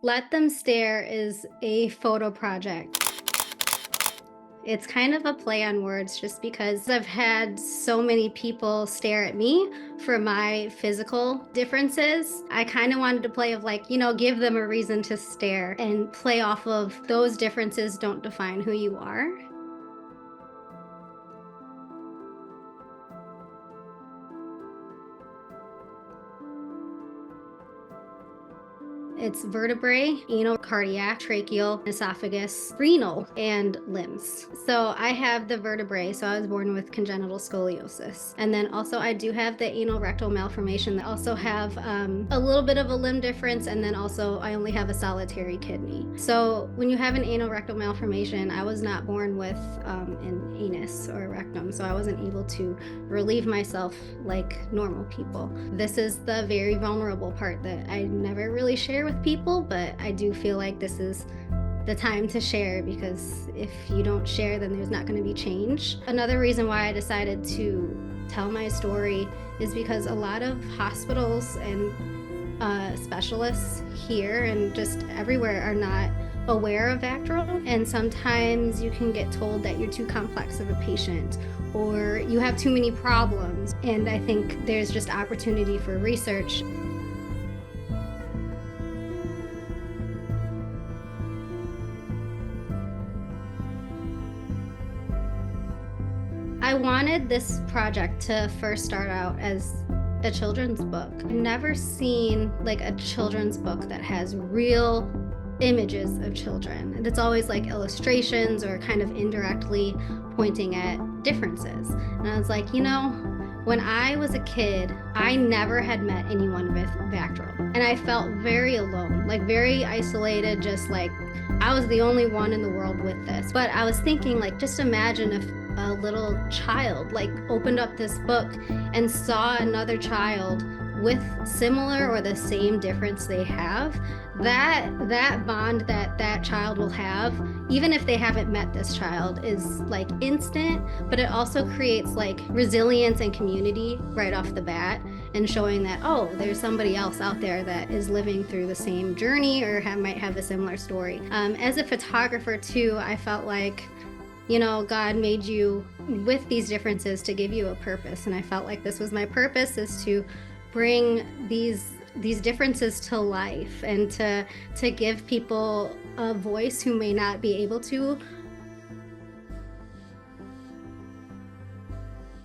Let Them Stare is a photo project. It's kind of a play on words just because I've had so many people stare at me for my physical differences. I kind of wanted to play of like, give them a reason to stare and play off of those differences don't define who you are. It's vertebrae, anal, cardiac, tracheal, esophagus, renal, and limbs. So I have the vertebrae, so I was born with congenital scoliosis. And then also I do have the anal rectal malformation. I also have a little bit of a limb difference, and then also I only have a solitary kidney. So when you have an anal rectal malformation, I was not born with an anus or a rectum, so I wasn't able to relieve myself like normal people. This is the very vulnerable part that I never really share with people, but I do feel like this is the time to share, because if you don't share, then there's not going to be change. Another reason why I decided to tell my story is because a lot of hospitals and specialists here and just everywhere are not aware of Vactral, and sometimes you can get told that you're too complex of a patient or you have too many problems, and I think there's just opportunity for research. I wanted this project to first start out as a children's book. I've never seen like a children's book that has real images of children. It's always like illustrations or kind of indirectly pointing at differences. And I was like, when I was a kid, I never had met anyone with Vactral. And I felt very alone, like very isolated, just like I was the only one in the world with this. But I was thinking, like, just imagine if a little child like opened up this book and saw another child with similar or the same difference they have, that bond that child will have, even if they haven't met this child, is like instant, but it also creates like resilience and community right off the bat, and showing that, oh, there's somebody else out there that is living through the same journey or might have a similar story. As a photographer too, I felt like, God made you with these differences to give you a purpose. And I felt like this was my purpose, is to bring these differences to life and to give people a voice who may not be able to